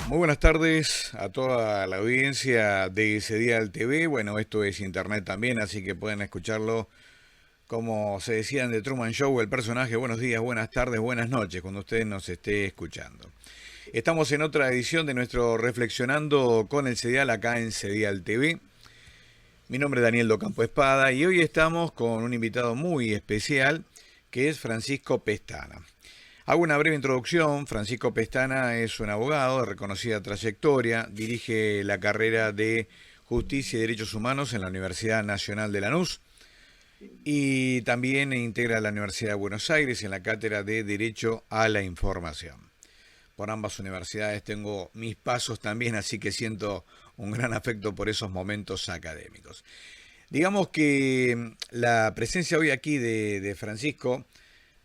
Muy buenas tardes a toda la audiencia de Cedial TV. Bueno, esto es internet también, así que pueden escucharlo como se decía en The Truman Show, el personaje. Buenos días, buenas tardes, buenas noches, cuando usted nos esté escuchando. Estamos en otra edición de nuestro Reflexionando con el Cedial acá en Cedial TV. Mi nombre es Daniel Docampo Espada y hoy estamos con un invitado muy especial que es Francisco Pestana. Hago una breve introducción. Francisco Pestana es un abogado de reconocida trayectoria, dirige la carrera de Justicia y Derechos Humanos en la Universidad Nacional de Lanús y también integra la Universidad de Buenos Aires en la cátedra de Derecho a la Información. Por ambas universidades tengo mis pasos también, así que siento un gran afecto por esos momentos académicos. Digamos que la presencia hoy aquí de Francisco,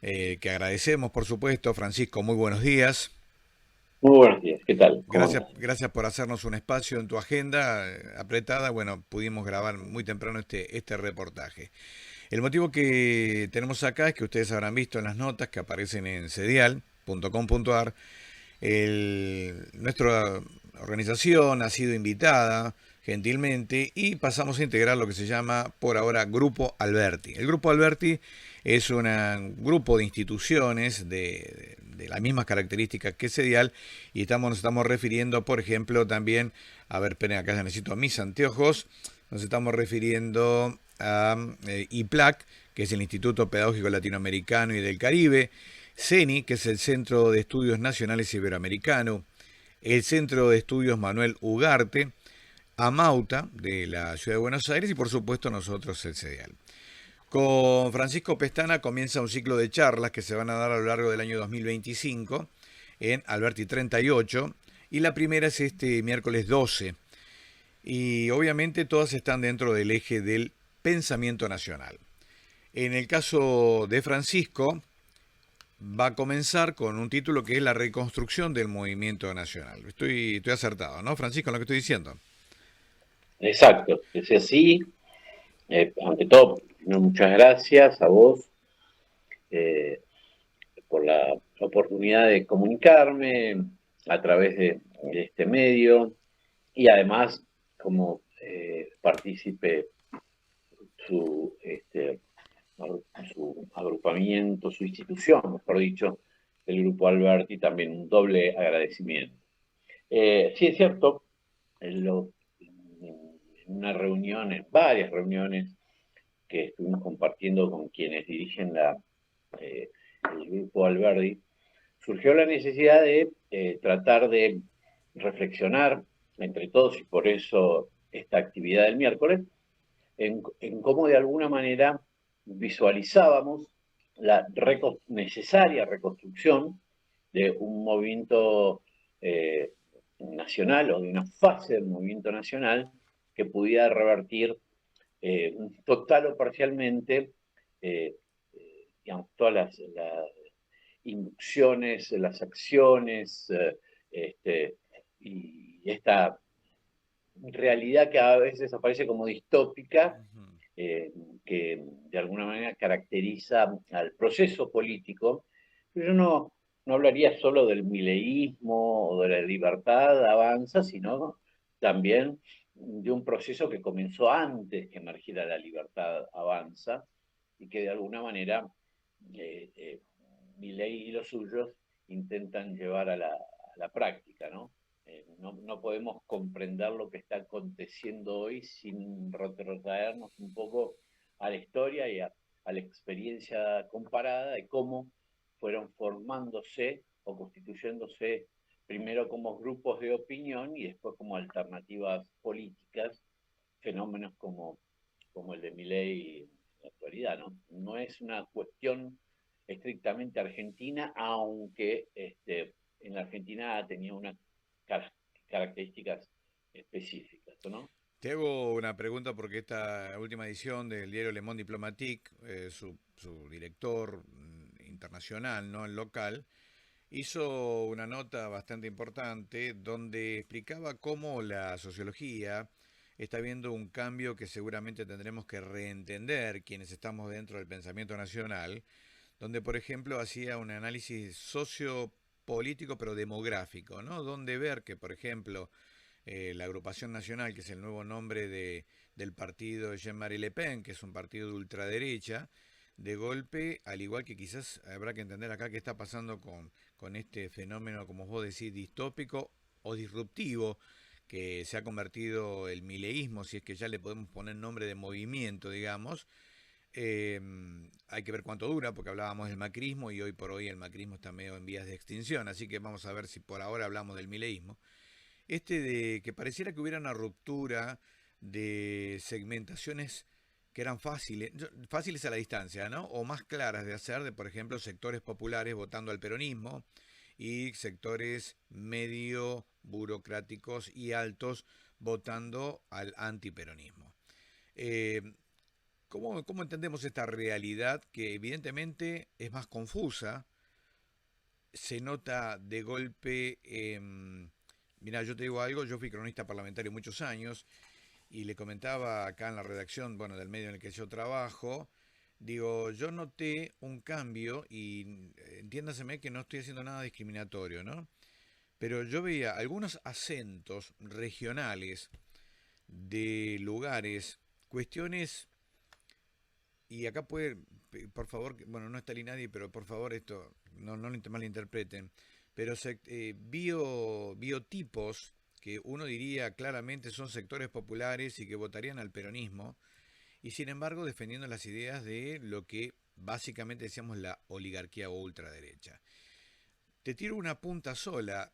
que agradecemos por supuesto. Francisco, muy buenos días. Muy buenos días, ¿qué tal? ¿Cómo Gracias, andas? gracias por hacernos un espacio en tu agenda apretada. Bueno, pudimos grabar muy temprano este reportaje. El motivo que tenemos acá es que ustedes habrán visto en las notas que aparecen en cedial.com.ar. Nuestra organización ha sido invitada gentilmente y pasamos a integrar lo que se llama por ahora Grupo Alberti. El Grupo Alberti es un grupo de instituciones de las mismas características que Cedial y nos estamos refiriendo, por ejemplo, también, a ver, esperen, acá ya necesito mis anteojos, nos estamos refiriendo a IPLAC, que es el Instituto Pedagógico Latinoamericano y del Caribe, CENI, que es el Centro de Estudios Nacionales Iberoamericano, el Centro de Estudios Manuel Ugarte, AMAUTA, de la Ciudad de Buenos Aires, y por supuesto nosotros, el CEDEAL. Con Francisco Pestana comienza un ciclo de charlas que se van a dar a lo largo del año 2025 en Alberti 38, y la primera es este miércoles 12. Y obviamente todas están dentro del eje del pensamiento nacional. En el caso de Francisco, va a comenzar con un título que es la reconstrucción del movimiento nacional. Estoy acertado, ¿no, Francisco, en lo que estoy diciendo? Exacto, es así. Ante todo, muchas gracias a vos eh, por la oportunidad de comunicarme a través de este medio y además como partícipe su, este, su agrupamiento, su institución, mejor dicho, el Grupo Alberti, también un doble agradecimiento. Sí, es cierto, en una reunión, en varias reuniones que estuvimos compartiendo con quienes dirigen eh, el grupo Alberdi, surgió la necesidad de tratar de reflexionar entre todos, y por eso esta actividad del miércoles, en cómo de alguna manera visualizábamos la necesaria reconstrucción de un movimiento eh, nacional o de una fase del movimiento nacional que pudiera revertir total o parcialmente eh, digamos, todas las inducciones, las acciones este, y esta realidad que a veces aparece como distópica, Ujú. eh, que de alguna manera caracteriza al proceso político. Pero yo no hablaría solo del mileísmo o de la libertad avanza, sino también de un proceso que comenzó antes que emergiera la libertad avanza y que de alguna manera eh, eh, Milei y los suyos intentan llevar a la práctica, ¿no? No podemos comprender lo que está aconteciendo hoy sin retrotraernos un poco a la historia y a la experiencia comparada de cómo fueron formándose o constituyéndose primero como grupos de opinión y después como alternativas políticas, fenómenos como el de Milei en la actualidad, ¿no? No es una cuestión estrictamente argentina, aunque en la Argentina tenía unas características específicas, ¿no? Te hago una pregunta porque esta última edición del diario Le Monde Diplomatique, su director internacional, no el local, hizo una nota bastante importante donde explicaba cómo la sociología está viendo un cambio que seguramente tendremos que reentender quienes estamos dentro del pensamiento nacional, donde por ejemplo hacía un análisis político, pero demográfico, ¿no? Donde ver que, por ejemplo, la Agrupación Nacional, que es el nuevo nombre del partido de Jean-Marie Le Pen, que es un partido de ultraderecha, de golpe, al igual que quizás habrá que entender acá qué está pasando con este fenómeno, como vos decís, distópico o disruptivo, que se ha convertido el mileísmo, si es que ya le podemos poner nombre de movimiento, digamos. Eh, Hay que ver cuánto dura, porque hablábamos del macrismo y hoy por hoy el macrismo está medio en vías de extinción, así que vamos a ver si por ahora hablamos del mileísmo. Este de que pareciera que hubiera una ruptura de segmentaciones que eran fáciles a la distancia, ¿no? O más claras de hacer, de por ejemplo sectores populares votando al peronismo y sectores medio burocráticos y altos votando al antiperonismo. Eh, ¿Cómo entendemos esta realidad que evidentemente es más confusa? Se nota de golpe, mira, yo te digo algo, yo fui cronista parlamentario muchos años y le comentaba acá en la redacción, bueno, del medio en el que yo trabajo, digo, yo noté un cambio y entiéndaseme que no estoy haciendo nada discriminatorio, ¿no? Pero yo veía algunos acentos regionales de lugares, cuestiones, y acá puede, por favor, bueno, no está ahí nadie, pero por favor esto, no lo malinterpreten, pero biotipos que uno diría claramente son sectores populares y que votarían al peronismo, y sin embargo defendiendo las ideas de lo que básicamente decíamos la oligarquía o ultraderecha. Te tiro una punta sola,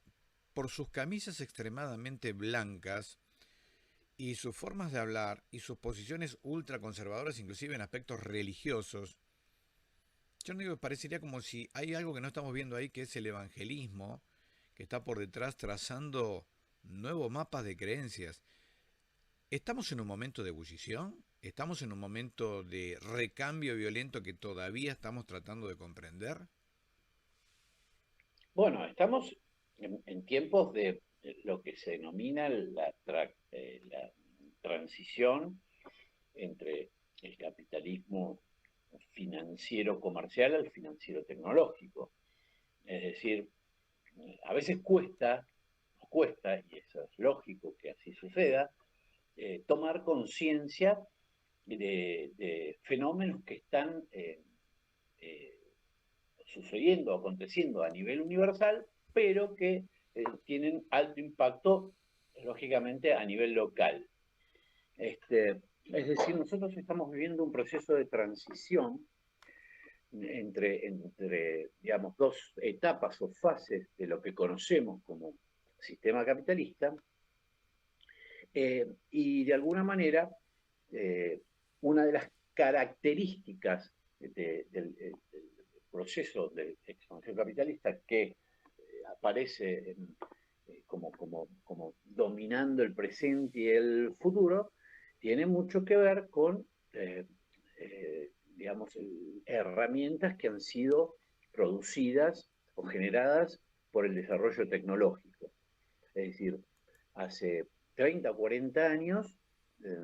por sus camisas extremadamente blancas, y sus formas de hablar y sus posiciones ultraconservadoras, inclusive en aspectos religiosos, yo no digo, parecería como si hay algo que no estamos viendo ahí, que es el evangelismo, que está por detrás trazando nuevos mapas de creencias. ¿Estamos en un momento de ebullición? ¿Estamos en un momento de recambio violento que todavía estamos tratando de comprender? Bueno, estamos en tiempos de lo que se denomina la transición entre el capitalismo financiero comercial al financiero tecnológico. Es decir, a veces nos cuesta, y eso es lógico que así suceda, tomar conciencia de fenómenos que están eh, sucediendo, aconteciendo a nivel universal, pero que tienen alto impacto, lógicamente, a nivel local. Es decir, nosotros estamos viviendo un proceso de transición digamos, dos etapas o fases de lo que conocemos como sistema capitalista, y de alguna manera, una de las características del proceso de expansión capitalista que aparece como dominando el presente y el futuro, tiene mucho que ver con, digamos, herramientas que han sido producidas o generadas por el desarrollo tecnológico. Es decir, hace 30 o 40 años, eh,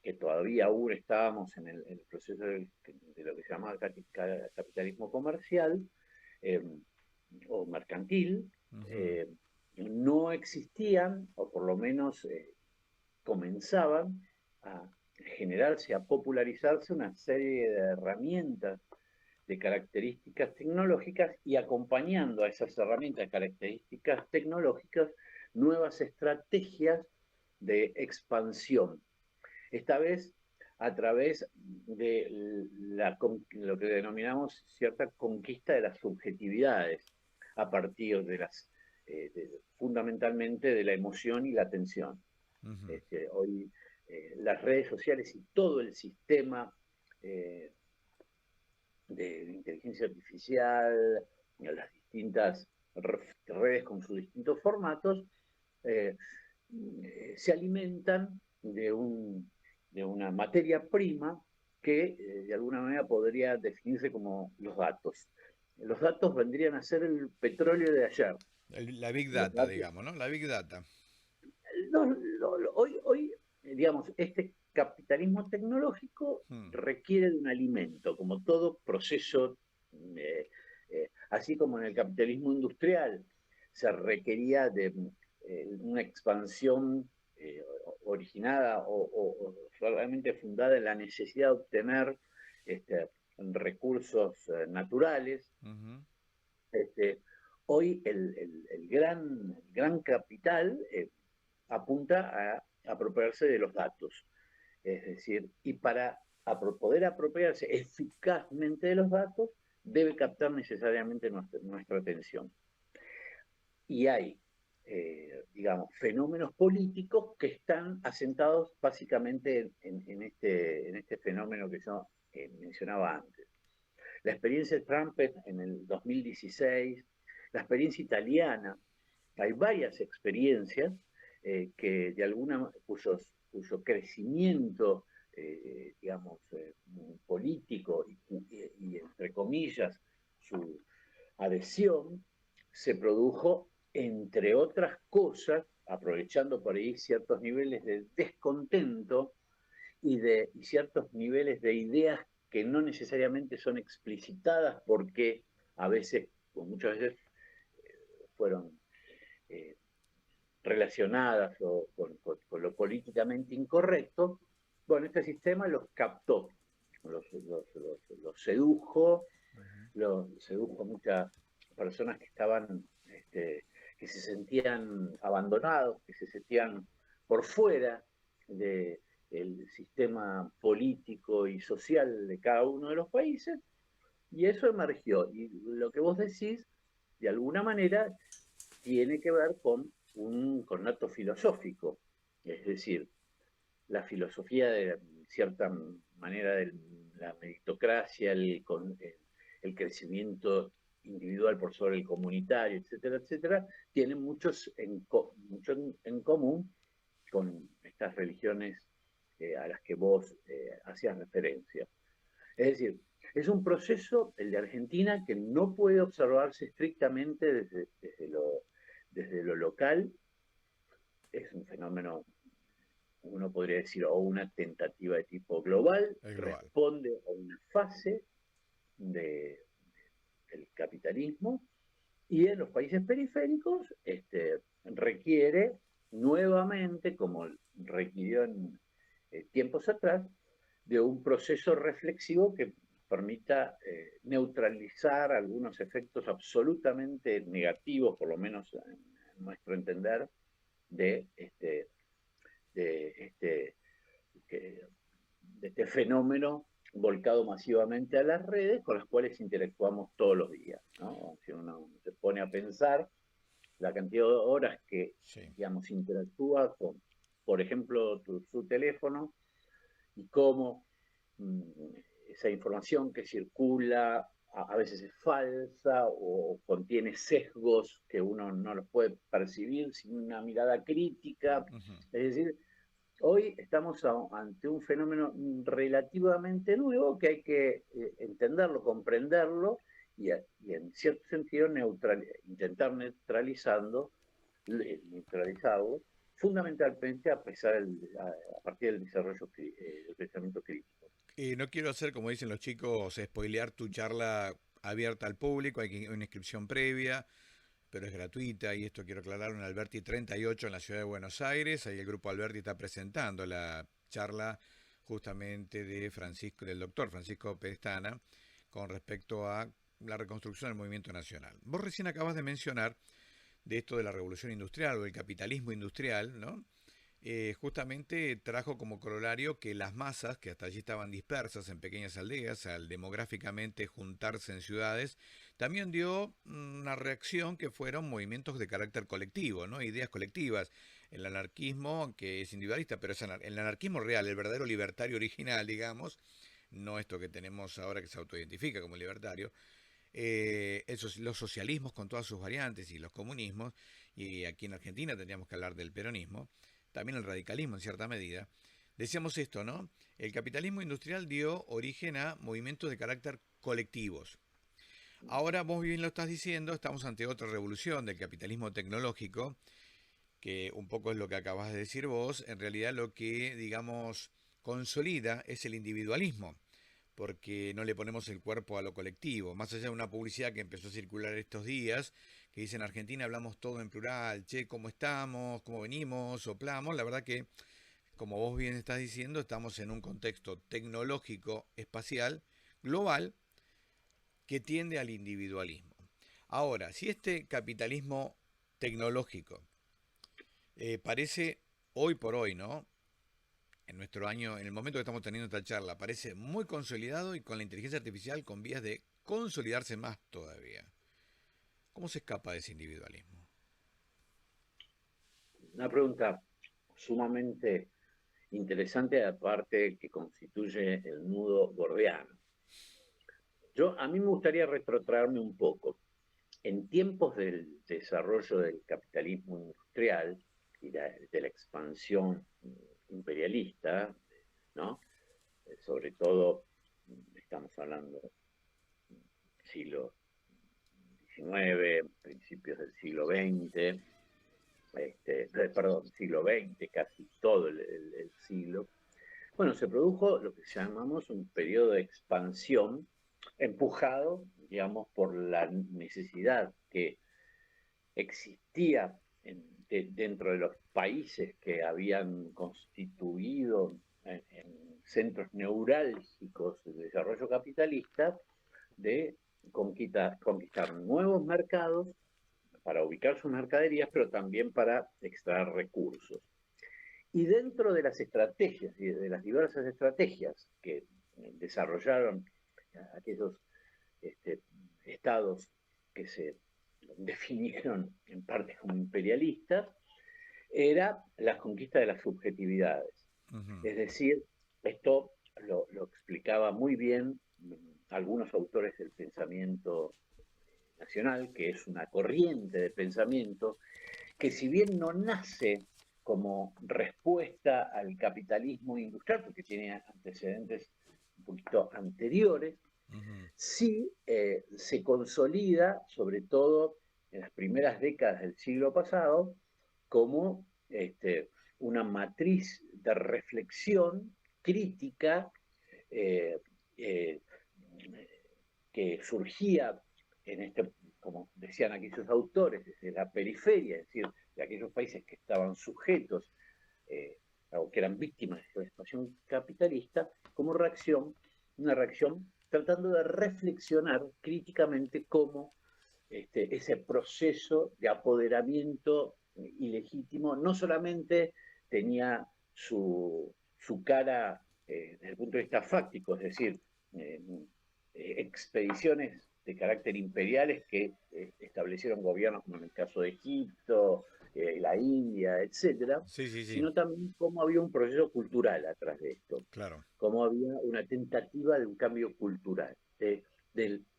que todavía aún estábamos en el proceso de lo que se llama capitalismo comercial eh, o mercantil, Uh -huh. eh, no existían, o por lo menos comenzaban a generarse, a popularizarse una serie de herramientas de características tecnológicas y acompañando a esas herramientas de características tecnológicas nuevas estrategias de expansión. Esta vez a través de lo que denominamos cierta conquista de las subjetividades a partir de fundamentalmente de la emoción y la atención. Uh -huh. Hoy las redes sociales y todo el sistema de inteligencia artificial, las distintas redes con sus distintos formatos, eh, se alimentan de una materia prima que de alguna manera podría definirse como los datos. Los datos vendrían a ser el petróleo de ayer. La Big Los Data, datos, digamos, ¿no? La Big Data. hoy, digamos, este capitalismo tecnológico Hmm. requiere de un alimento, como todo proceso Así como en el capitalismo industrial se requería de una expansión originada o realmente fundada en la necesidad de obtener recursos naturales. Ujú. Este, Hoy el gran capital apunta a apropiarse de los datos. Es decir, y para poder apropiarse eficazmente de los datos, debe captar necesariamente nuestra atención. Y hay, digamos, fenómenos políticos que están asentados básicamente en este fenómeno que yo mencionaba antes. La experiencia de Trump en el 2016, la experiencia italiana, hay varias experiencias que de alguna, cuyo crecimiento, digamos, político y, entre comillas, su adhesión se produjo, entre otras cosas, aprovechando por ahí ciertos niveles de descontento y ciertos niveles de ideas que no necesariamente son explicitadas porque a veces, o muchas veces, fueron eh, relacionadas con lo políticamente incorrecto. Bueno, este sistema los captó, los sedujo, Ujú. sedujo a muchas personas que estaban, que se sentían abandonados, que se sentían por fuera del sistema político y social de cada uno de los países, y eso emergió. Y lo que vos decís, de alguna manera, tiene que ver con un conato filosófico, es decir, la filosofía de cierta manera de la meritocracia, el crecimiento individual por sobre el comunitario, etcétera, etcétera, tienen mucho en común con estas religiones a las que vos hacías referencia. Es decir, es un proceso, el de Argentina, que no puede observarse estrictamente desde lo local. Es un fenómeno, uno podría decir, o una tentativa de tipo global, Es global. responde a una fase de, del capitalismo, y en los países periféricos requiere nuevamente, como requirió en tiempos atrás, de un proceso reflexivo que permita neutralizar algunos efectos absolutamente negativos, por lo menos en nuestro entender, de de este, de este fenómeno volcado masivamente a las redes con las cuales interactuamos todos los días, ¿no? Si uno se pone a pensar la cantidad de horas que, Sí. digamos, interactúa con, por ejemplo, su teléfono, y cómo esa información que circula a veces es falsa o contiene sesgos que uno no los puede percibir sin una mirada crítica. Ujú. Es decir, hoy estamos ante un fenómeno relativamente nuevo que hay que entenderlo, comprenderlo y en cierto sentido intentar neutralizarlo, fundamentalmente a partir del desarrollo del pensamiento crítico. No quiero hacer, como dicen los chicos, spoilear tu charla abierta al público, hay una inscripción previa, pero es gratuita y esto quiero aclararlo en Alberti 38 en la ciudad de Buenos Aires. Ahí el grupo Alberti está presentando la charla justamente de Francisco, del doctor Francisco Pestana con respecto a la reconstrucción del movimiento nacional. Vos recién acabas de mencionar de esto de la revolución industrial o el capitalismo industrial, ¿no? Justamente trajo como corolario que las masas, que hasta allí estaban dispersas en pequeñas aldeas, al demográficamente juntarse en ciudades, también dio una reacción que fueron movimientos de carácter colectivo, ¿no? Ideas colectivas. El anarquismo, que es individualista, pero es el anarquismo real, el verdadero libertario original, digamos, no esto que tenemos ahora que se autoidentifica como libertario, los socialismos con todas sus variantes y los comunismos, y aquí en Argentina tendríamos que hablar del peronismo, también el radicalismo en cierta medida. Decíamos esto, ¿no? El capitalismo industrial dio origen a movimientos de carácter colectivos. Ahora vos bien lo estás diciendo, estamos ante otra revolución del capitalismo tecnológico, que un poco es lo que acabas de decir vos, en realidad lo que, digamos, consolida es el individualismo, porque no le ponemos el cuerpo a lo colectivo. Más allá de una publicidad que empezó a circular estos días, que dice en Argentina hablamos todo en plural, che, ¿cómo estamos? ¿Cómo venimos? Soplamos. La verdad que, como vos bien estás diciendo, estamos en un contexto tecnológico, espacial, global, que tiende al individualismo. Ahora, si este capitalismo tecnológico parece hoy por hoy, ¿no? En nuestro año, en el momento que estamos teniendo esta charla, parece muy consolidado y con la inteligencia artificial con vías de consolidarse más todavía. ¿Cómo se escapa de ese individualismo? Una pregunta sumamente interesante, aparte que constituye el nudo gordiano. A mí me gustaría retrotraerme un poco. En tiempos del desarrollo del capitalismo industrial y de la expansión imperialista, ¿no? Sobre todo, estamos hablando del siglo XIX, principios del siglo XX, perdón, siglo XX, casi todo el siglo. Bueno, se produjo lo que llamamos un periodo de expansión empujado, digamos, por la necesidad que existía dentro de los países que habían constituido en centros neurálgicos del desarrollo capitalista de conquistar nuevos mercados para ubicar sus mercaderías, pero también para extraer recursos. Y dentro de las estrategias y de las diversas estrategias que desarrollaron aquellos estados que se definieron en parte como imperialistas, era la conquista de las subjetividades. Ujú. Es decir, esto lo explicaba muy bien algunos autores del pensamiento nacional, que es una corriente de pensamiento que si bien no nace como respuesta al capitalismo industrial, porque tiene antecedentes un poquito anteriores, Ujú. sí se consolida, sobre todo en las primeras décadas del siglo pasado, como una matriz de reflexión crítica eh, eh, que surgía como decían aquellos autores, desde la periferia, es decir, de aquellos países que estaban sujetos o que eran víctimas de la expansión capitalista, como reacción, una reacción tratando de reflexionar críticamente cómo ese proceso de apoderamiento ilegítimo no solamente tenía su cara desde el punto de vista fáctico, es decir, eh, expediciones de carácter imperiales que establecieron gobiernos como en el caso de Egipto, la India, etcétera, Sí, sí, sí, sino también cómo había un proceso cultural atrás de esto, claro. cómo había una tentativa de un cambio cultural, de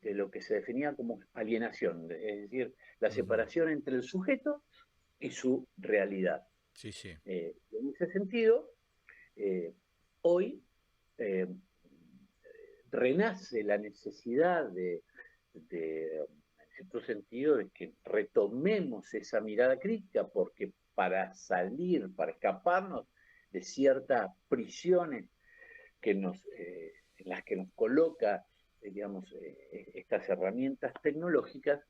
lo que se definía como alienación, es decir, la Ujú. separación entre el sujeto y su realidad. Sí, sí. En ese sentido, hoy eh, renace la necesidad en cierto sentido, de que retomemos esa mirada crítica, porque para salir, para escaparnos de ciertas prisiones en las que nos coloca, digamos, estas herramientas tecnológicas,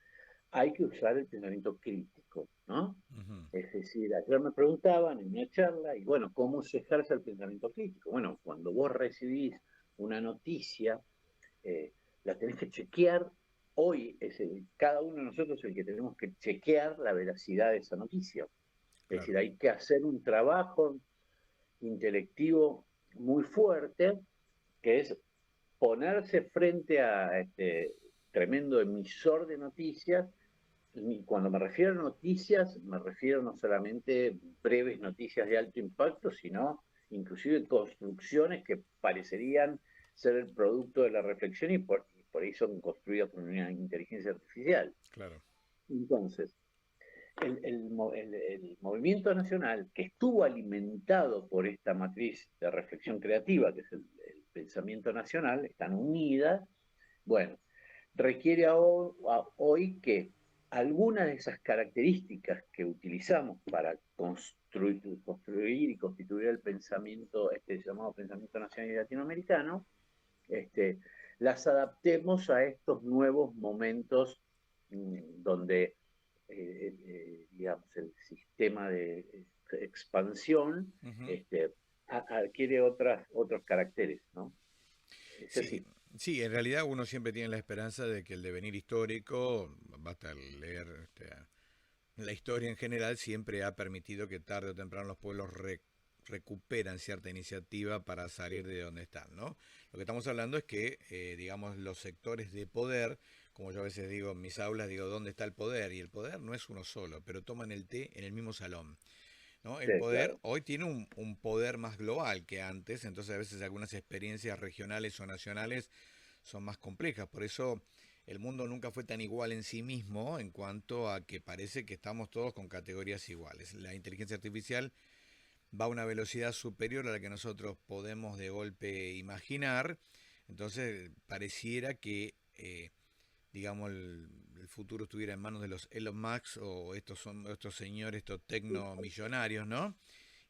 hay que usar el pensamiento crítico, ¿no? Ujú. Es decir, ayer me preguntaban en una charla, y bueno, ¿cómo se ejerce el pensamiento crítico? Bueno, cuando vos recibís una noticia, eh, la tenés que chequear. Hoy cada uno de nosotros es el que tenemos que chequear la veracidad de esa noticia. Es Claro. decir, hay que hacer un trabajo intelectivo muy fuerte, que es ponerse frente a este tremendo emisor de noticias. Y cuando me refiero a noticias, me refiero no solamente breves noticias de alto impacto, sino inclusive construcciones que parecerían ser el producto de la reflexión y por ahí son construidas por una inteligencia artificial. Claro. Entonces, el movimiento nacional, que estuvo alimentado por esta matriz de reflexión creativa, que es el pensamiento nacional, están unidas, bueno, requiere hoy que algunas de esas características que utilizamos para construir y constituir el pensamiento, este llamado pensamiento nacional y latinoamericano, este, las adaptemos a estos nuevos momentos donde, digamos, el sistema de expansión Ujú. adquiere otros caracteres, ¿no? Es Sí, así. sí, en realidad uno siempre tiene la esperanza de que el devenir histórico, basta leer la historia en general, siempre ha permitido que tarde o temprano los pueblos recuperan cierta iniciativa para salir de donde están, ¿no? Lo que estamos hablando es que, digamos, los sectores de poder, como yo a veces digo en mis aulas, digo, ¿dónde está el poder? Y el poder no es uno solo, pero toman el té en el mismo salón. ¿No? Sí, El poder claro. hoy tiene un poder más global que antes, entonces a veces algunas experiencias regionales o nacionales son más complejas. Por eso el mundo nunca fue tan igual en sí mismo en cuanto a que parece que estamos todos con categorías iguales. La inteligencia artificial va a una velocidad superior a la que nosotros podemos de golpe imaginar, entonces pareciera que digamos, el futuro estuviera en manos de los Elon Musk o estos son estos señores, estos tecnomillonarios, ¿no?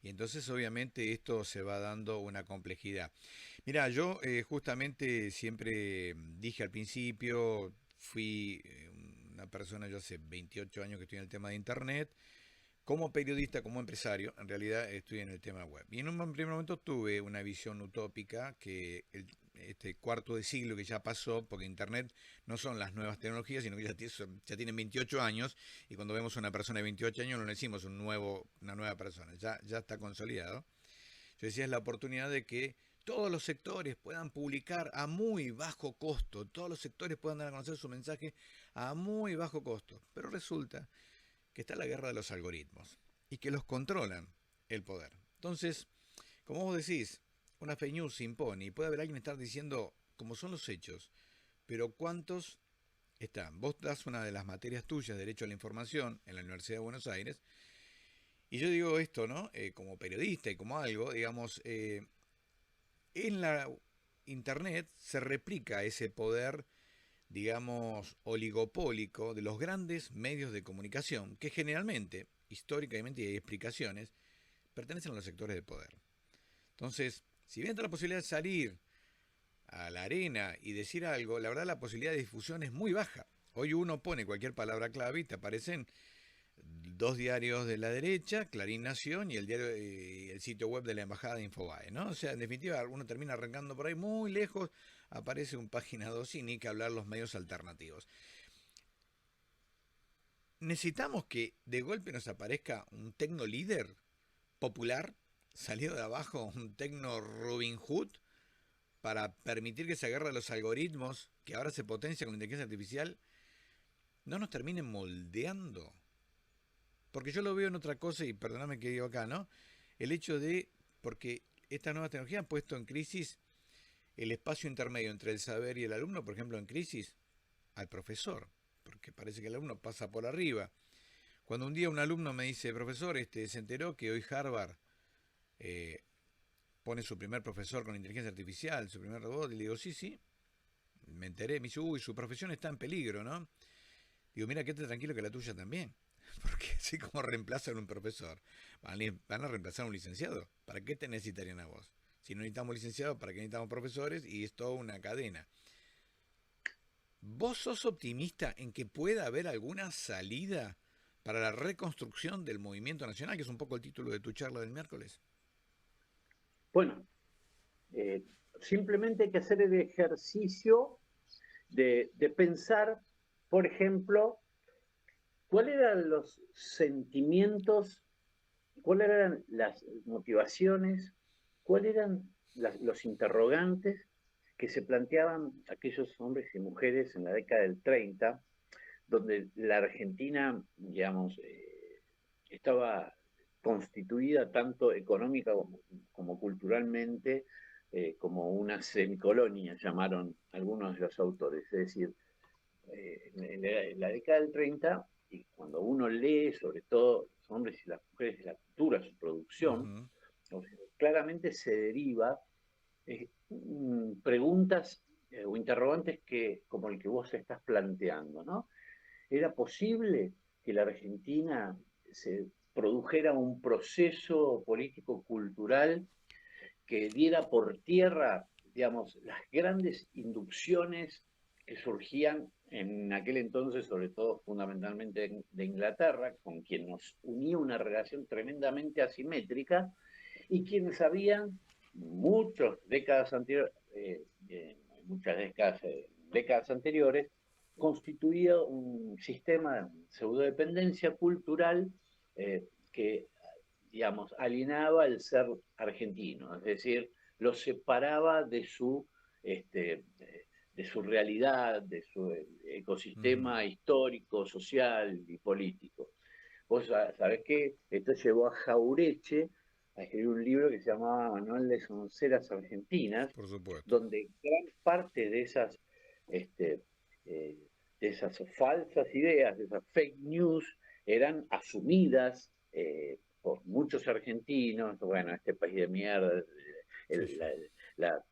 Y entonces obviamente esto se va dando una complejidad. Mira, yo justamente siempre dije al principio, fui una persona, yo hace 28 años que estoy en el tema de Internet, como periodista, como empresario, en realidad estoy en el tema web. Y en un primer momento tuve una visión utópica que este cuarto de siglo que ya pasó, porque Internet no son las nuevas tecnologías, sino que ya tienen 28 años, y cuando vemos a una persona de 28 años no le decimos una nueva persona, ya está consolidado. Yo decía, es la oportunidad de que todos los sectores puedan publicar a muy bajo costo, todos los sectores puedan dar a conocer su mensaje a muy bajo costo. Pero resulta que está la guerra de los algoritmos y que los controlan el poder. Entonces, como vos decís, una fake news se impone y puede haber alguien estar diciendo cómo son los hechos, pero ¿cuántos están? Vos das una de las materias tuyas, Derecho a la Información, en la Universidad de Buenos Aires, y yo digo esto, ¿no? Como periodista y como algo, digamos, en la Internet se replica ese poder, digamos, oligopólico de los grandes medios de comunicación, que generalmente, históricamente y hay explicaciones, pertenecen a los sectores de poder. Entonces, si bien está la posibilidad de salir a la arena y decir algo, la verdad la posibilidad de difusión es muy baja. Hoy uno pone cualquier palabra clave y te aparecen dos diarios de la derecha, Clarín Nación y el sitio web de la Embajada de Infobae, ¿no? O sea, en definitiva, uno termina arrancando por ahí muy lejos, aparece un página 2 y ni que hablar los medios alternativos. Necesitamos que de golpe nos aparezca un tecno líder popular, salido de abajo, un tecno Robin Hood, para permitir que esa guerra de los algoritmos, que ahora se potencia con la inteligencia artificial, no nos termine moldeando. Porque yo lo veo en otra cosa, y perdóname que digo acá, ¿no? El hecho de, porque esta nueva tecnología han puesto en crisis el espacio intermedio entre el saber y el alumno, por ejemplo, en crisis al profesor, porque parece que el alumno pasa por arriba. Cuando un día un alumno me dice, profesor, se enteró que hoy Harvard eh, pone su primer profesor con inteligencia artificial, su primer robot, y le digo, sí, sí, me enteré, me dice, uy, su profesión está en peligro, ¿no? Digo, mira, quédate tranquilo que la tuya también. Porque así como reemplazan a un profesor, van a reemplazar a un licenciado. ¿Para qué te necesitarían a vos? Si no necesitamos licenciados, ¿para qué necesitamos profesores? Y es toda una cadena. ¿Vos sos optimista en que pueda haber alguna salida para la reconstrucción del movimiento nacional, que es un poco el título de tu charla del miércoles? Bueno, simplemente hay que hacer el ejercicio de pensar, por ejemplo, cuáles eran los sentimientos, cuáles eran las motivaciones, cuáles eran los interrogantes que se planteaban aquellos hombres y mujeres en la década del 30, donde la Argentina, digamos, estaba constituida tanto económica como culturalmente, como una semicolonia, llamaron algunos de los autores. Es decir, en la década del 30, y cuando uno lee sobre todo los hombres y las mujeres de la cultura, su producción, Ujú. o sea, claramente se deriva preguntas o interrogantes como el que vos estás planteando, ¿no? ¿Era posible que la Argentina se produjera un proceso político-cultural que diera por tierra digamos, las grandes inducciones que surgían en aquel entonces, sobre todo fundamentalmente de Inglaterra, con quien nos unía una relación tremendamente asimétrica, y quienes habían muchas décadas anteriores, constituido un sistema de pseudodependencia cultural que, digamos, alienaba el ser argentino, es decir, lo separaba este, de su realidad, de su ecosistema histórico, social y político. Vos sabés que esto llevó a Jaureche a escribir un libro que se llamaba Manual de Sonceras Argentinas, Por supuesto. donde gran parte este, de esas falsas ideas, de esas fake news, eran asumidas por muchos argentinos. Bueno, este país de mierda, Sí, sí. la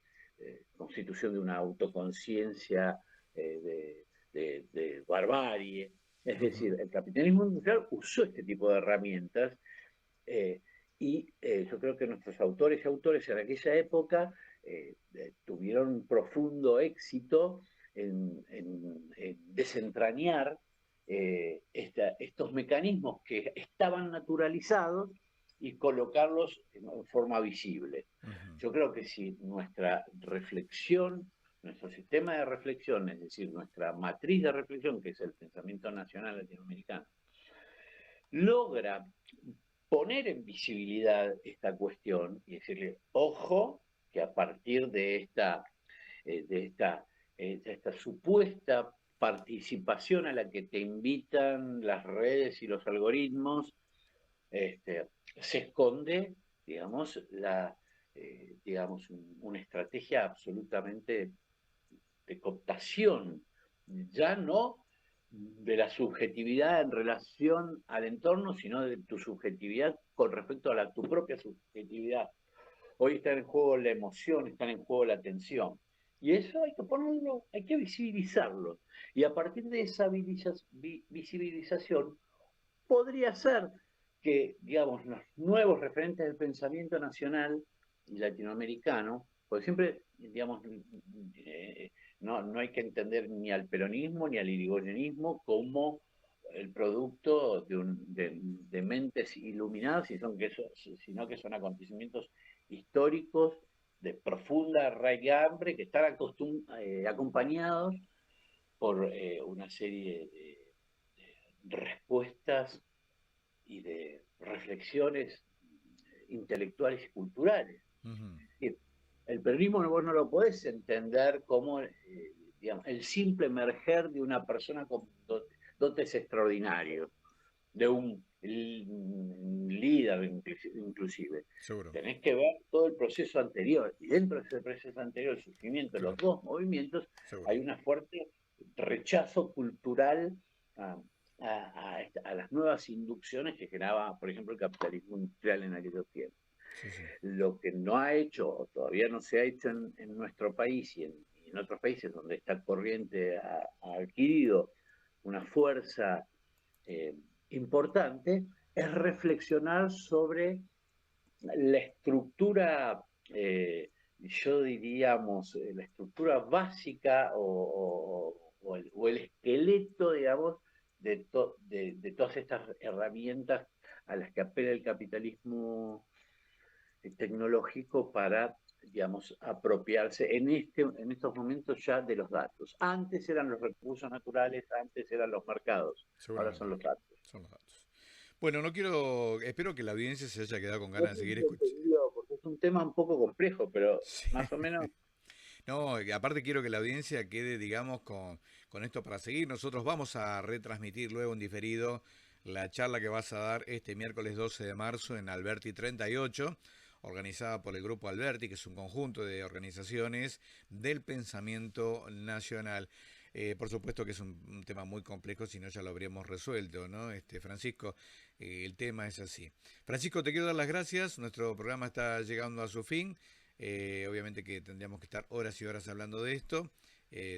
constitución de una autoconciencia de barbarie. Es decir, el capitalismo industrial usó este tipo de herramientas eh, yo creo que nuestros autores y autores en aquella época tuvieron un profundo éxito en desentrañar estos mecanismos que estaban naturalizados y colocarlos en forma visible. Yo creo que si nuestra reflexión, nuestro sistema de reflexión, es decir, nuestra matriz de reflexión, que es el pensamiento nacional latinoamericano, logra poner en visibilidad esta cuestión y decirle, ojo, que a partir de esta supuesta participación a la que te invitan las redes y los algoritmos, se esconde, digamos, una estrategia absolutamente de cooptación, ya no de la subjetividad en relación al entorno, sino de tu subjetividad con respecto a tu propia subjetividad. Hoy está en juego la emoción, está en juego la atención. Y eso hay que ponerlo, hay que visibilizarlo. Y a partir de esa visibilización, podría ser que, digamos, los nuevos referentes del pensamiento nacional y latinoamericano, porque siempre, digamos, no hay que entender ni al peronismo ni al irigoyenismo como el producto de mentes iluminadas, sino que son acontecimientos históricos de profunda raigambre que están acompañados por una serie de respuestas y de reflexiones intelectuales y culturales. El peronismo vos no lo podés entender como digamos, el simple emerger de una persona con dotes extraordinarios, de un líder inclusive. Seguro. Tenés que ver todo el proceso anterior, y dentro de ese proceso anterior, el surgimiento de los Claro. dos movimientos, Seguro. hay una fuerte rechazo cultural a las nuevas inducciones que generaba, por ejemplo, el capitalismo industrial en aquellos tiempos. Sí, sí. Lo que no ha hecho, o todavía no se ha hecho en nuestro país y en otros países donde esta corriente ha adquirido una fuerza importante, es reflexionar sobre la estructura, yo diríamos, la estructura básica o el esqueleto, digamos, de todas estas herramientas a las que apela el capitalismo tecnológico para, digamos, apropiarse en estos momentos ya de los datos. Antes eran los recursos naturales, antes eran los mercados, ahora son Seguramente. los datos. Son los datos. Bueno, espero que la audiencia se haya quedado con No ganas de sé si seguir te escuchando. entendió, porque es un tema un poco complejo, pero Sí. más o menos. No, y aparte quiero que la audiencia quede, digamos, con esto para seguir. Nosotros vamos a retransmitir luego en diferido la charla que vas a dar este miércoles 12 de marzo en Alberti 38, organizada por el Grupo Alberti, que es un conjunto de organizaciones del pensamiento nacional. Por supuesto que es un tema muy complejo, si no ya lo habríamos resuelto, ¿no? Francisco, el tema es así. Francisco, te quiero dar las gracias. Nuestro programa está llegando a su fin. Obviamente que tendríamos que estar horas y horas hablando de esto.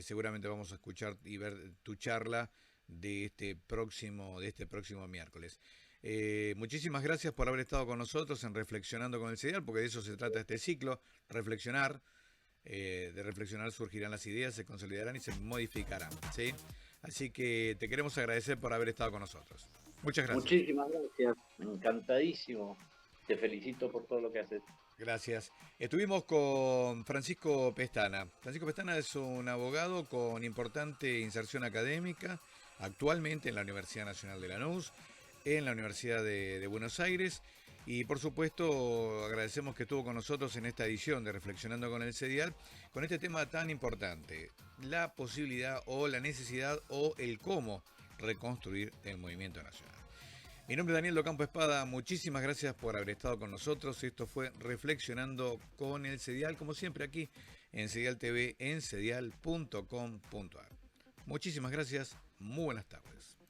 Seguramente vamos a escuchar y ver tu charla de este próximo miércoles. Muchísimas gracias por haber estado con nosotros en Reflexionando con el Cereal, porque de eso se trata este ciclo, reflexionar, de reflexionar surgirán las ideas, se consolidarán y se modificarán, ¿sí? Así que te queremos agradecer por haber estado con nosotros. Muchas gracias. Muchísimas gracias, encantadísimo. Te felicito por todo lo que haces. Gracias. Estuvimos con Francisco Pestana. Francisco Pestana es un abogado con importante inserción académica, actualmente en la Universidad Nacional de Lanús, en la Universidad de Buenos Aires, y por supuesto agradecemos que estuvo con nosotros en esta edición de Reflexionando con el CEDIAL, con este tema tan importante, la posibilidad o la necesidad o el cómo reconstruir el movimiento nacional. Mi nombre es Daniel Docampo Espada, muchísimas gracias por haber estado con nosotros. Esto fue Reflexionando con el CEDIAL, como siempre aquí en CEDIAL TV, en cedial.com.ar. Muchísimas gracias, muy buenas tardes.